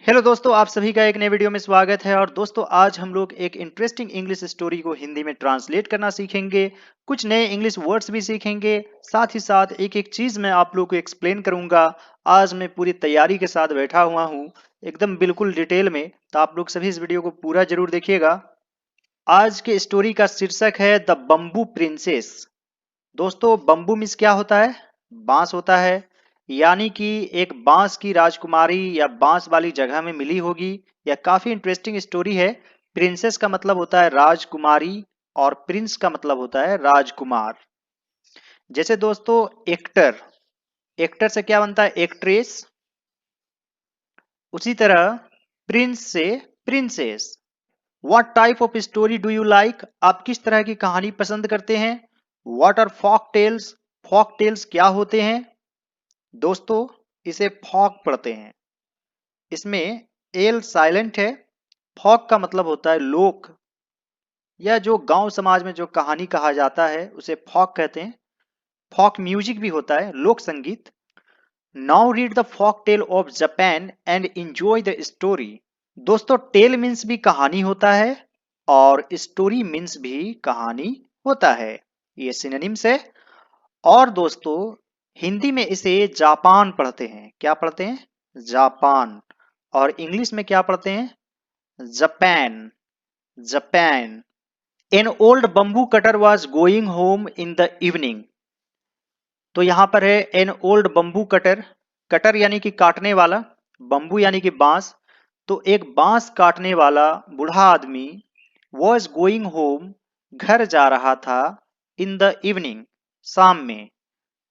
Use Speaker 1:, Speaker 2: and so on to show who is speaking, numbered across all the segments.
Speaker 1: Hello दोस्तों, आप सभी का एक नए वीडियो में स्वागत है। और दोस्तों, आज हम लोग एक इंटरेस्टिंग इंग्लिश स्टोरी को हिंदी में ट्रांसलेट करना सीखेंगे। कुछ नए इंग्लिश वर्ड्स भी सीखेंगे। साथ ही साथ एक एक चीज मैं आप लोग को एक्सप्लेन करूंगा। आज मैं पूरी तैयारी के साथ बैठा हुआ हूँ, एकदम बिल्कुल डिटेल में। तो आप लोग सभी इस वीडियो को पूरा जरूर देखिएगा। आज के स्टोरी का शीर्षक है द बम्बू प्रिंसेस। दोस्तों, बम्बू मीन्स क्या होता है? बांस होता है। यानी कि एक बांस की राजकुमारी या बांस वाली जगह में मिली होगी। यह काफी इंटरेस्टिंग स्टोरी है। प्रिंसेस का मतलब होता है राजकुमारी, और प्रिंस का मतलब होता है राजकुमार। जैसे दोस्तों, एक्टर, एक्टर से क्या बनता है? एक्ट्रेस। उसी तरह प्रिंस से princess. What type of story do you like? आप किस तरह की कहानी पसंद करते हैं? What are folk tales? Folk tales क्या होते हैं? दोस्तों, इसे फॉक पढ़ते हैं। इसमें एल साइलेंट है। फॉक का मतलब होता है लोक, या जो गांव समाज में जो कहानी कहा जाता है उसे फॉक कहते हैं। फॉक म्यूजिक भी होता है, लोक संगीत। Now read the folk tale of Japan and enjoy the story. दोस्तों, टेल मीन्स भी कहानी होता है, और स्टोरी मीन्स भी कहानी होता है। ये सिनोनिम्स है। और दोस्तों, हिंदी में इसे जापान पढ़ते हैं। क्या पढ़ते हैं? जापान। और इंग्लिश में क्या पढ़ते हैं? Japan. Japan. An old bamboo cutter was going home in the evening. तो यहां पर है an old bamboo cutter. Cutter यानी कि काटने वाला, बम्बू यानी कि बांस। तो एक बांस काटने वाला बूढ़ा आदमी वॉज गोइंग होम, घर जा रहा था, इन द इवनिंग, शाम में।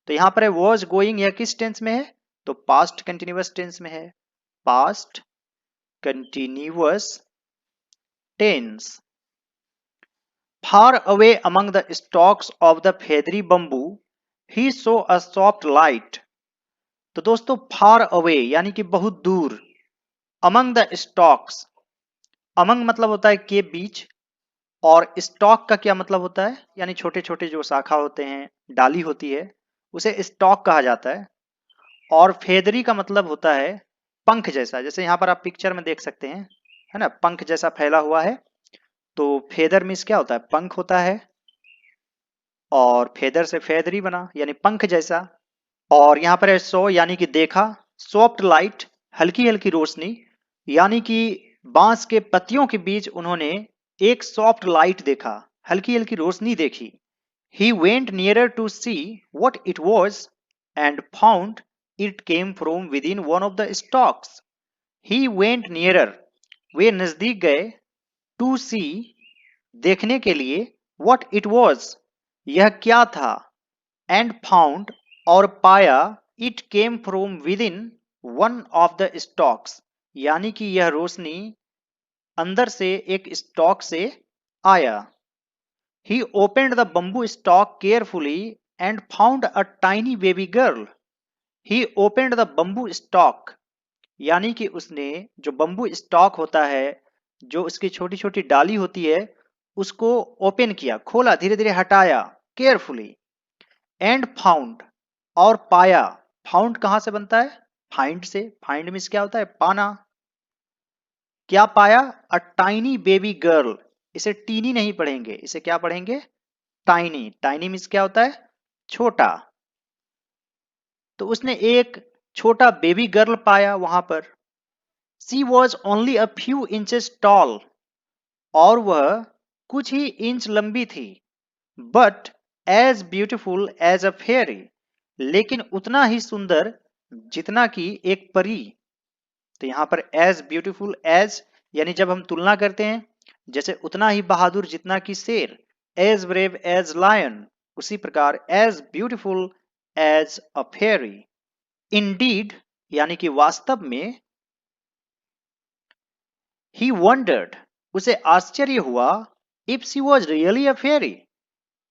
Speaker 1: तो यहां पर है वॉज गोइंग, यह किस टेंस में है? तो पास्ट कंटिन्यूअस टेंस में है। Past continuous tense. Far away among the stalks of the feathery bamboo he saw a soft light. तो दोस्तों, फार अवे यानी कि बहुत दूर। अमंग द स्टॉक्स, अमंग मतलब होता है के बीच। और स्टॉक का क्या मतलब होता है? यानी छोटे छोटे जो शाखा होते हैं, डाली होती है, उसे स्टॉक कहा जाता है। और फेदरी का मतलब होता है पंख जैसा। जैसे यहाँ पर आप पिक्चर में देख सकते हैं, है ना, पंख जैसा फैला हुआ है। तो फेदर मीन्स क्या होता है? पंख होता है। और फेदर से फेदरी बना, यानी पंख जैसा। और यहाँ पर है सो यानी कि देखा। सॉफ्ट लाइट, हल्की हल्की रोशनी। यानी कि बांस के पत्तियों के बीच उन्होंने एक सॉफ्ट लाइट देखा, हल्की हल्की रोशनी देखी। He went nearer to see what it was and found it came from within one of the stalks. He went nearer, वे नजदीक गए, to see, देखने के लिए, what it was, यह क्या था, and found, और पाया, it came from within one of the stalks, यानी कि यह रोशनी अंदर से एक स्टॉक से आया। He opened the bamboo stalk carefully and found a tiny baby girl. He opened the bamboo stalk, यानी कि उसने जो बम्बू स्टॉक होता है, जो उसकी छोटी छोटी डाली होती है, उसको ओपन किया, खोला, धीरे धीरे हटाया, केयरफुली। एंड फाउंड, और पाया। फाउंड कहां से बनता है? फाइंड से। फाइंड मीन्स क्या होता है? पाना। क्या पाया? A tiny baby girl. इसे टीनी नहीं पढ़ेंगे, इसे क्या पढ़ेंगे? टाइनी। टाइनी मीन्स क्या होता है? छोटा। तो उसने एक छोटा बेबी गर्ल पाया वहां पर। She was only a few inches tall, और वह कुछ ही इंच लंबी थी। But as beautiful as a fairy, लेकिन उतना ही सुंदर जितना कि एक परी। तो यहां पर एज ब्यूटिफुल एज, यानी जब हम तुलना करते हैं, जैसे उतना ही बहादुर जितना कि शेर, एज ब्रेव एज लायन, उसी प्रकार as beautiful as a fairy. Indeed, यानी कि वास्तव में। ही वंडर्ड, उसे आश्चर्य हुआ। If she was really a fairy,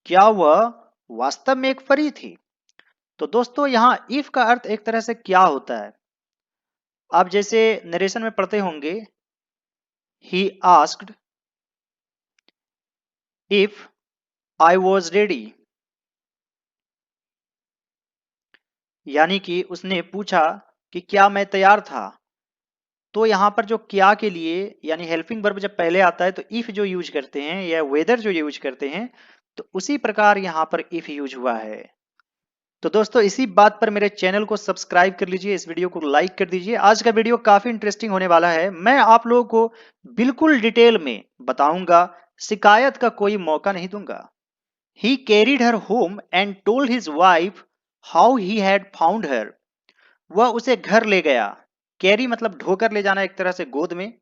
Speaker 1: क्या वह वास्तव में एक परी थी? तो दोस्तों, यहां इफ का अर्थ एक तरह से क्या होता है? आप जैसे नरेशन में पढ़ते होंगे, he asked if I was ready, यानी कि उसने पूछा कि क्या मैं तैयार था। तो यहाँ पर जो क्या के लिए यानी हेल्पिंग वर्ब जब पहले आता है तो इफ जो यूज करते हैं या वेदर जो यूज करते हैं, तो उसी प्रकार यहाँ पर इफ यूज हुआ है। तो दोस्तों इसी बात पर मेरे चैनल को सब्सक्राइब कर लीजिए, इस वीडियो को लाइक कर दीजिए। आज का वीडियो काफी इंटरेस्टिंग होने वाला है। मैं आप लोगों को बिल्कुल डिटेल में बताऊंगा, शिकायत का कोई मौका नहीं दूंगा। He carried her home and told his wife how he had found her. वह उसे घर ले गया। कैरी मतलब ढोकर ले जाना एक तरह से गोद में।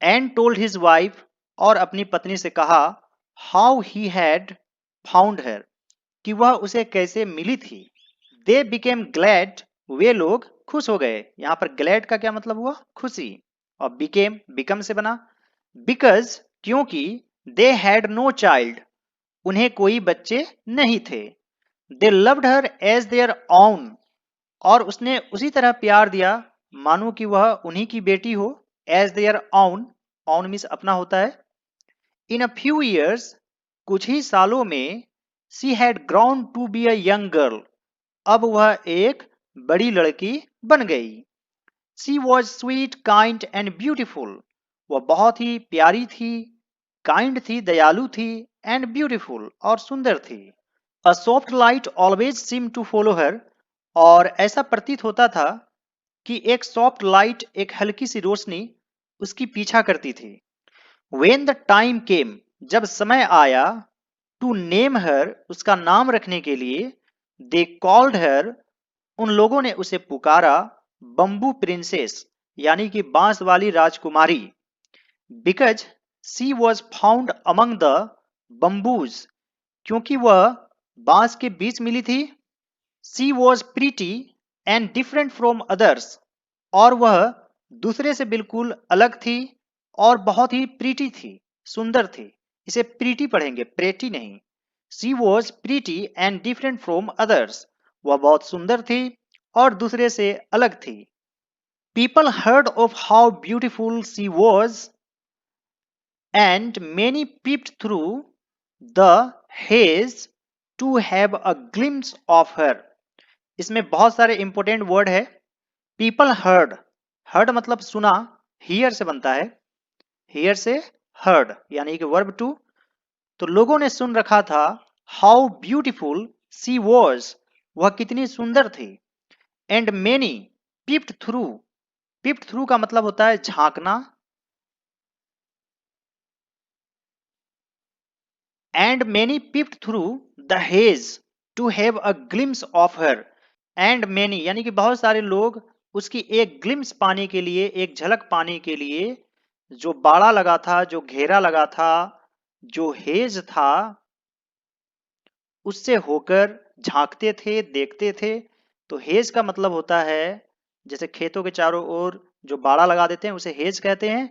Speaker 1: And told his wife और अपनी पत्नी से कहा how he had found her कि वह उसे कैसे मिली थी। They became glad, वे लोग खुश हो गए। यहाँ पर glad का क्या मतलब हुआ? खुशी। और become से बना because, क्योंकि they had no child, उन्हें कोई बच्चे नहीं थे। They loved her as their own, और उसने उसी तरह प्यार दिया मानो कि वह उन्हीं की बेटी हो। As their own, own means अपना होता है। In a few years, कुछ ही सालों में she had grown to be a young girl, अब वह एक बड़ी लड़की बन गई। She was sweet, kind and beautiful, वह बहुत ही प्यारी थी, kind थी, दयालु थी, and beautiful और सुंदर थी। A soft light always seemed to follow her, और ऐसा प्रतीत होता था कि एक सॉफ्ट लाइट, एक हल्की सी रोशनी उसकी पीछा करती थी। When the time came, जब समय आया, to name her, उसका नाम रखने के लिए, they called her, उन लोगों ने उसे पुकारा बम्बू प्रिंसेस, यानी कि बांस वाली राजकुमारी। Because she was found among the bamboos, क्योंकि वह बांस के बीच मिली थी। She was pretty and different from others, और वह दूसरे से बिल्कुल अलग थी और बहुत ही प्रीटी थी, सुंदर थी। इसे प्रीटी पढ़ेंगे, प्रेटी नहीं। She was pretty and different from others, वह बहुत सुंदर थी और दूसरे से अलग थी। People heard of how beautiful she was, and many peeped through the haze to have a glimpse of her. इसमें बहुत सारे इंपोर्टेंट वर्ड है। पीपल हर्ड, हर्ड मतलब सुना, हियर से बनता है, हियर से हर्ड यानी कि वर्ब टू। तो लोगों ने सुन रखा था हाउ ब्यूटीफुल सी वॉज, वह कितनी सुंदर थी। And many peeped through, peeped through का मतलब होता है झांकना। And many peeped through the hedge to have a glimpse of her. And many यानी कि बहुत सारे लोग उसकी एक ग्लिम्स पाने के लिए, एक झलक पाने के लिए, जो बाड़ा लगा था, जो घेरा लगा था, जो हेज था, उससे होकर झांकते थे, देखते थे। तो हेज का मतलब होता है जैसे खेतों के चारों ओर जो बाड़ा लगा देते हैं उसे हेज कहते हैं,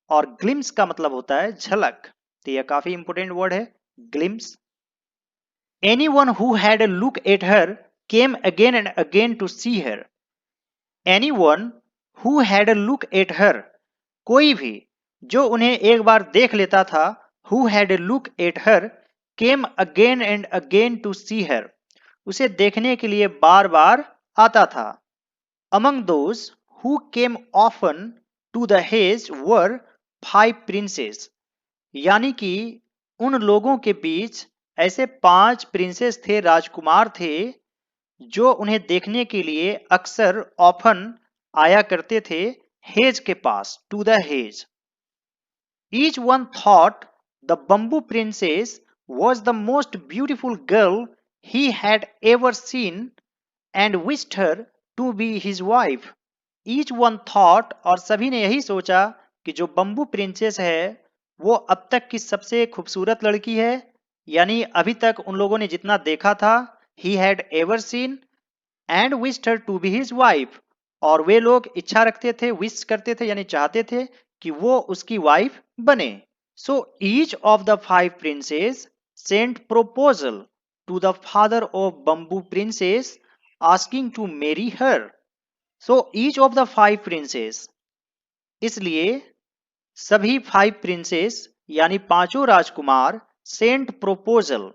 Speaker 1: और ग्लिम्स का मतलब होता है झलक। तो यह काफी इंपोर्टेंट वर्ड है, glimpse. Anyone who had a look at her came again and again to see her. Anyone who had a look at her, कोई भी जो उन्हें एक बार देख लेता था, who had a look at her came again and again to see her, उसे देखने के लिए बार बार आता था। Among those who came often to the haze were 5 princes, यानी कि उन लोगों के बीच ऐसे 5 प्रिंसेस थे, राजकुमार थे, जो उन्हें देखने के लिए अक्सर ऑफन आया करते थे हेज के पास, to the hedge. Each one thought the bamboo princess was the most beautiful girl he had ever seen and wished her to be his wife. Each one thought, और सभी ने यही सोचा कि जो बम्बू प्रिंसेस है वो अब तक की सबसे खूबसूरत लड़की है, यानी अभी तक उन लोगों ने जितना देखा था, he had ever seen and wished her to be his wife, और वे लोग इच्छा रखते थे, विश करते थे यानी चाहते थे कि वो उसकी वाइफ बने। So each of the 5 princes sent proposal to the father of bamboo princess asking to marry her. So each of the 5 princes, इसलिए सभी 5 प्रिंसेस यानी पांचों राजकुमार सेंट प्रोपोजल,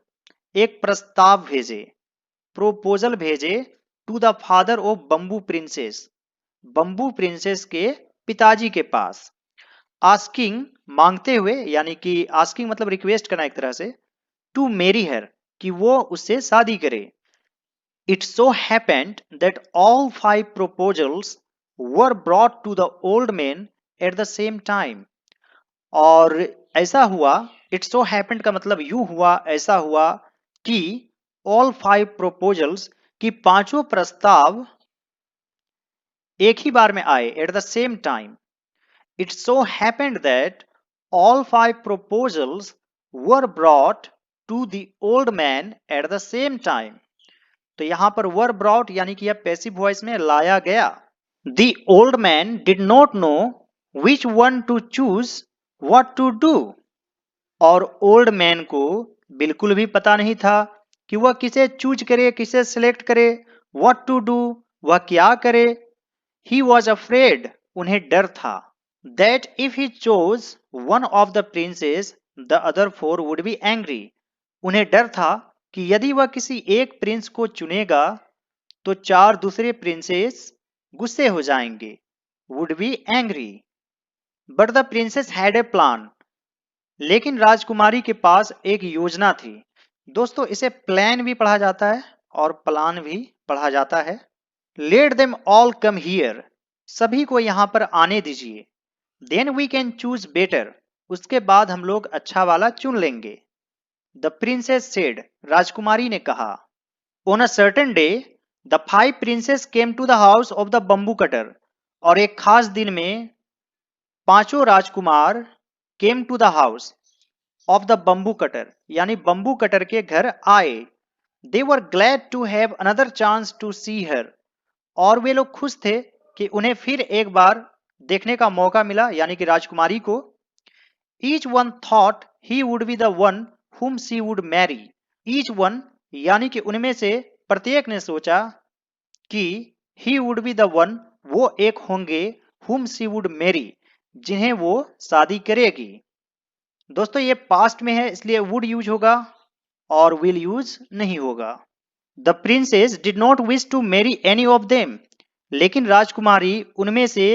Speaker 1: एक प्रस्ताव भेजे, प्रोपोजल भेजे to the father of bamboo princess, bamboo princess के पिताजी के पास। आस्किंग मांगते हुए, यानी कि आस्किंग मतलब रिक्वेस्ट करना एक तरह से, टू मैरी हर कि वो उससे शादी करे। It so happened that all 5 proposals were brought to the old man at the same time. और ऐसा हुआ, इट सो हैपेंड का मतलब यूं हुआ, ऐसा हुआ कि ऑल 5 proposals की पांचों प्रस्ताव एक ही बार में आए, at the same time. It so happened that all 5 proposals were brought to the old man at the same time. तो यहां पर वर ब्रॉट यानी कि यह पैसिव वॉइस में लाया गया। The old man did not know which one to choose what to do. और ओल्ड मैन को बिल्कुल भी पता नहीं था कि वह किसे चूज करे, किसे सिलेक्ट करे, व्हाट टू डू वह क्या करे। ही वॉज अफ्रेड उन्हें डर था, that if he chose one of the princess the other 4 would be angry. उन्हें डर था कि यदि वह किसी एक प्रिंस को चुनेगा तो 4 दूसरे प्रिंसेस गुस्से हो जाएंगे, would be angry. But the princess had a plan. लेकिन राजकुमारी के पास एक योजना थी। दोस्तों इसे प्लान भी पढ़ा जाता है और प्लान भी पढ़ा जाता है। Let them all come here, सभी को यहां पर आने दीजिए। Then we can choose better, उसके बाद हम लोग अच्छा वाला चुन लेंगे। द प्रिंसेस सेड, राजकुमारी ने कहा। On a certain day the 5 princes came to the house of the bamboo cutter. और एक खास दिन में पांचों राजकुमार came to the house of the bamboo cutter, यानी बम्बू कटर के घर आए। They were glad to have another chance to see her. और वे लोग खुश थे कि उन्हें फिर एक बार देखने का मौका मिला, यानी कि राजकुमारी को। Each one thought he would be the one whom she would marry. Each one यानी कि उनमें से प्रत्येक ने सोचा कि he would be the one, वो एक होंगे, whom she would marry, जिन्हें वो शादी करेगी। दोस्तों ये पास्ट में है इसलिए would यूज होगा और will यूज नहीं होगा। The princess did not wish to marry any of them. लेकिन राजकुमारी उनमें से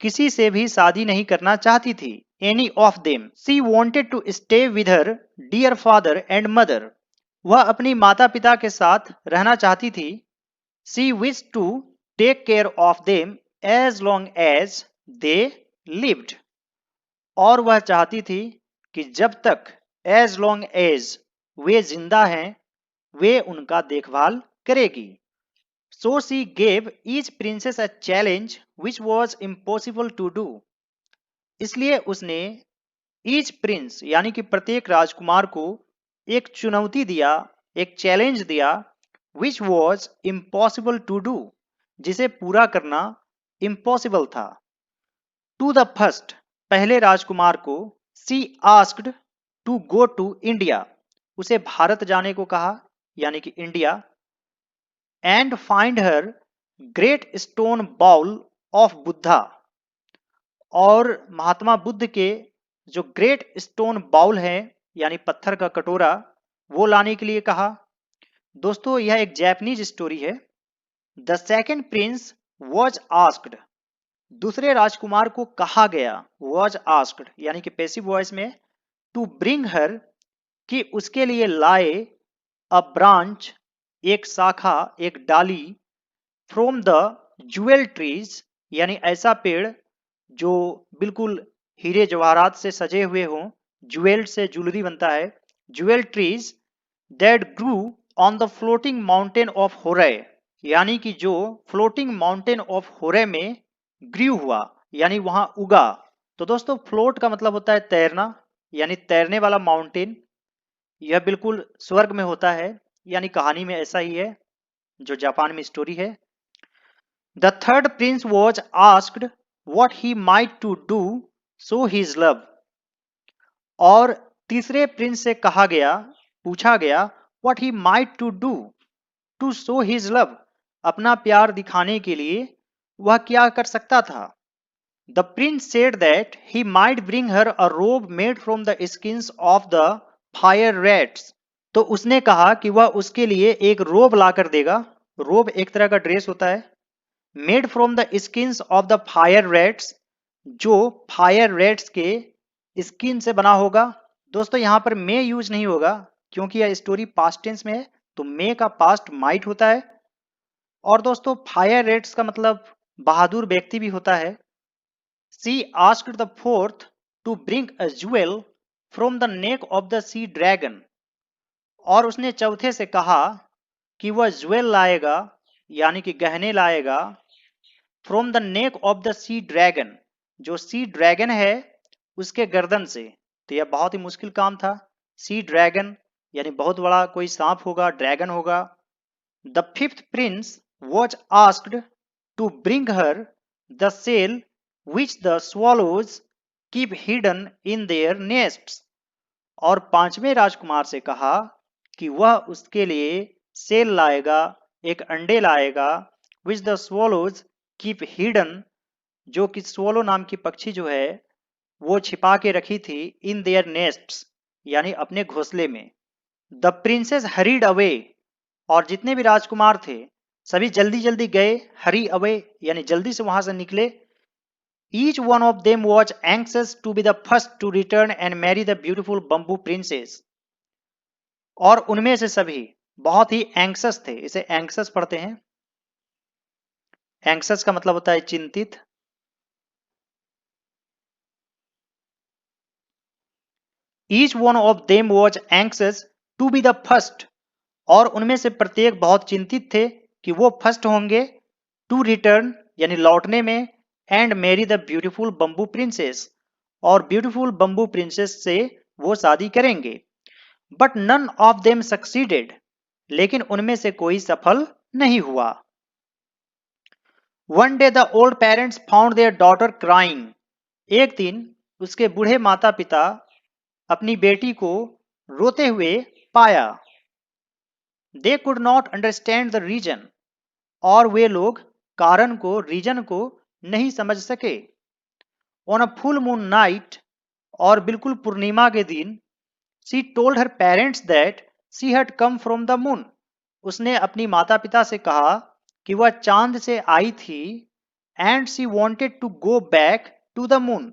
Speaker 1: किसी से भी शादी नहीं करना चाहती थी। Any of them. She wanted to stay with her dear father and mother. वह अपनी माता पिता के साथ रहना चाहती थी। She wished to take care of them as long as they lived. और वह चाहती थी कि जब तक as long as वे जिंदा हैं वे उनका देखभाल करेगी। So she gave each princess a challenge which was impossible to do. इसलिए उसने each prince यानी कि प्रत्येक राजकुमार को एक चुनौती दिया, एक चैलेंज दिया, which was impossible to do, जिसे पूरा करना impossible था। To the first, पहले राजकुमार को she asked to go to India, उसे भारत जाने को कहा, यानी कि India. And find her great stone bowl of Buddha, और महात्मा बुद्ध के जो ग्रेट स्टोन बाउल है यानी पत्थर का कटोरा, वो लाने के लिए कहा। दोस्तों यह एक जैपनीज स्टोरी है। The second Prince was asked, दूसरे राजकुमार को कहा गया, वॉज आस्क्ड यानी कि पैसिव वॉइस में, टू ब्रिंग हर कि उसके लिए लाए, अ ब्रांच एक शाखा, एक डाली, फ्रॉम द ज्वेल ट्रीज यानी ऐसा पेड़ जो बिल्कुल हीरे जवाहरात से सजे हुए हों, ज्वेल से ज्वेलरी बनता है, jewel trees that grew on the floating mountain of Horai, यानी कि जो फ्लोटिंग माउंटेन ऑफ होरे में ग्रू हुआ यानी वहां उगा। तो दोस्तों फ्लोट का मतलब होता है तैरना, यानी तैरने वाला माउंटेन, यह बिल्कुल स्वर्ग में होता है, यानी कहानी में ऐसा ही है जो जापान में स्टोरी है। The third Prince was asked what he might to do so his love, और तीसरे प्रिंस से कहा गया, पूछा गया, what he might to do to show his love, अपना प्यार दिखाने के लिए वह क्या कर सकता था। The prince said that he might bring her a robe made from the skins of the fire rats. तो उसने कहा कि वह उसके लिए एक रोब ला कर देगा। रोब एक तरह का ड्रेस होता है। Made from the skins of the fire rats, जो फायर रेट्स के स्किन से बना होगा। दोस्तों यहाँ पर मे यूज नहीं होगा क्योंकि यह स्टोरी पास्ट टेंस में है, तो मे का पास्ट माइट होता है। और दोस्तों फायर रेट्स का मतलब बहादुर व्यक्ति भी होता है। She asked the fourth to bring a jewel from the neck of the sea dragon. और उसने चौथे से कहा कि वह ज्वेल लाएगा, यानी कि गहने लाएगा, from the neck of the sea dragon, जो सी ड्रैगन है उसके गर्दन से। तो यह बहुत ही मुश्किल काम था। सी ड्रैगन यानी बहुत बड़ा कोई सांप होगा, ड्रैगन होगा। The fifth prince was asked to bring her the shell which the swallows keep hidden in their nests. और पांचवें राजकुमार से कहा कि वह उसके लिए सेल लाएगा, एक अंडे लाएगा, विच द swallows कीप हिडन, जो कि swallow नाम की पक्षी जो है वो छिपा के रखी थी, इन देयर नेस्ट्स यानी अपने घोंसले में। द प्रिंसेस हरीड अवे, और जितने भी राजकुमार थे सभी जल्दी जल्दी गए, हरी अवे यानी जल्दी से वहां से निकले। Each one of them was anxious to be the first to return and marry the beautiful bamboo princess. और उनमें से सभी बहुत ही एंक्सस थे, इसे एंक्सस पढ़ते हैं। एंक्सस का मतलब होता है चिंतित। Each one of them was anxious to be the first, और उनमें से प्रत्येक बहुत चिंतित थे कि वो फर्स्ट होंगे, टू रिटर्न यानी लौटने में, and marry the beautiful bamboo princess, और ब्यूटीफुल बम्बू प्रिंसेस से वो शादी करेंगे। But none of them succeeded, लेकिन उनमें से कोई सफल नहीं हुआ। One day the old parents found their daughter crying. एक दिन उसके बूढ़े माता पिता अपनी बेटी को रोते हुए पाया। They could not understand the reason, और वे लोग कारण को, रीजन को नहीं समझ सके। On a full moon night, और बिल्कुल पूर्णिमा के दिन, she told her parents that she had come from the moon. उसने अपनी माता पिता से कहा कि वह चांद से आई थी, and she wanted to go back to the moon,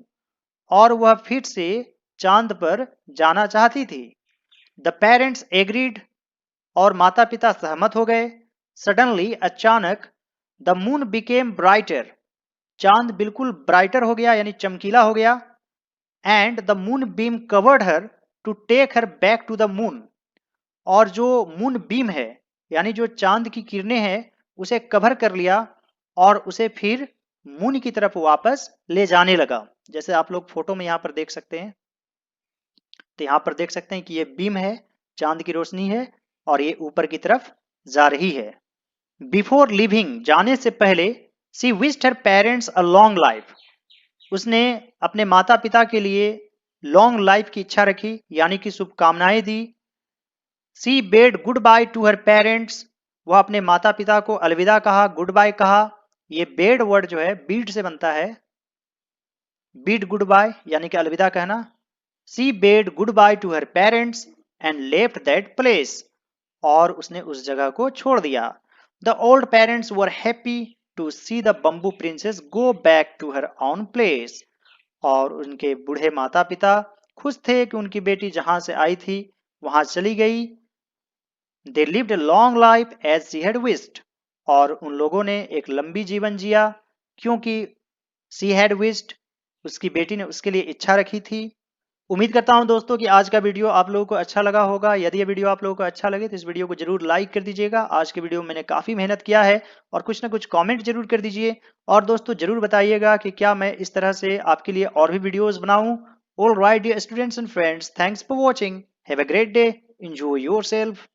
Speaker 1: और वह फिर से चांद पर जाना चाहती थी। द पेरेंट्स एग्रीड, और माता पिता सहमत हो गए। सडनली, अचानक, द मून बिकेम ब्राइटर, चांद बिल्कुल ब्राइटर हो गया यानी चमकीला हो गया। And the moon beam covered her to take her back to the moon, और जो मून बीम है यानी जो चांद की किरणें हैं उसे कवर कर लिया और उसे फिर मून की तरफ वापस ले जाने लगा। जैसे आप लोग फोटो में यहाँ पर देख सकते हैं, तो यहाँ पर देख सकते हैं कि ये बीम है, चांद की रोशनी है, और ये ऊपर की तरफ जा रही है। बिफोर लिविंग, जाने से पहले, she wished her parents a long life, उसने अपने माता पिता के लिए लॉन्ग लाइफ की इच्छा रखी यानी कि शुभकामनाएं दी। She bade goodbye to her parents, वह अपने माता पिता को अलविदा कहा, गुड बाय कहा। ये बेड वर्ड जो है बीड से बनता है, बीड गुड बाय यानी कि अलविदा कहना। She bade goodbye to her parents and left that place, और उसने उस जगह को छोड़ दिया। The old parents were happy to see the bamboo princess go back to her own place, और उनके बूढ़े माता पिता खुश थे कि उनकी बेटी जहां से आई थी वहां चली गई। They lived a long life as she had wished, और उन लोगों ने एक लंबी जीवन जिया क्योंकि शी हैड विश्ड, उसकी बेटी ने उसके लिए इच्छा रखी थी। उम्मीद करता हूं दोस्तों कि आज का वीडियो आप लोगों को अच्छा लगा होगा। यदि ये वीडियो आप लोगों को अच्छा लगे तो इस वीडियो को जरूर लाइक कर दीजिएगा। आज के वीडियो में मैंने काफी मेहनत किया है, और कुछ ना कुछ कमेंट जरूर कर दीजिए। और दोस्तों जरूर बताइएगा कि क्या मैं इस तरह से आपके लिए और भी वीडियोस बनाऊं। All right dear students and friends, thanks for watching, have a great day, enjoy yourself.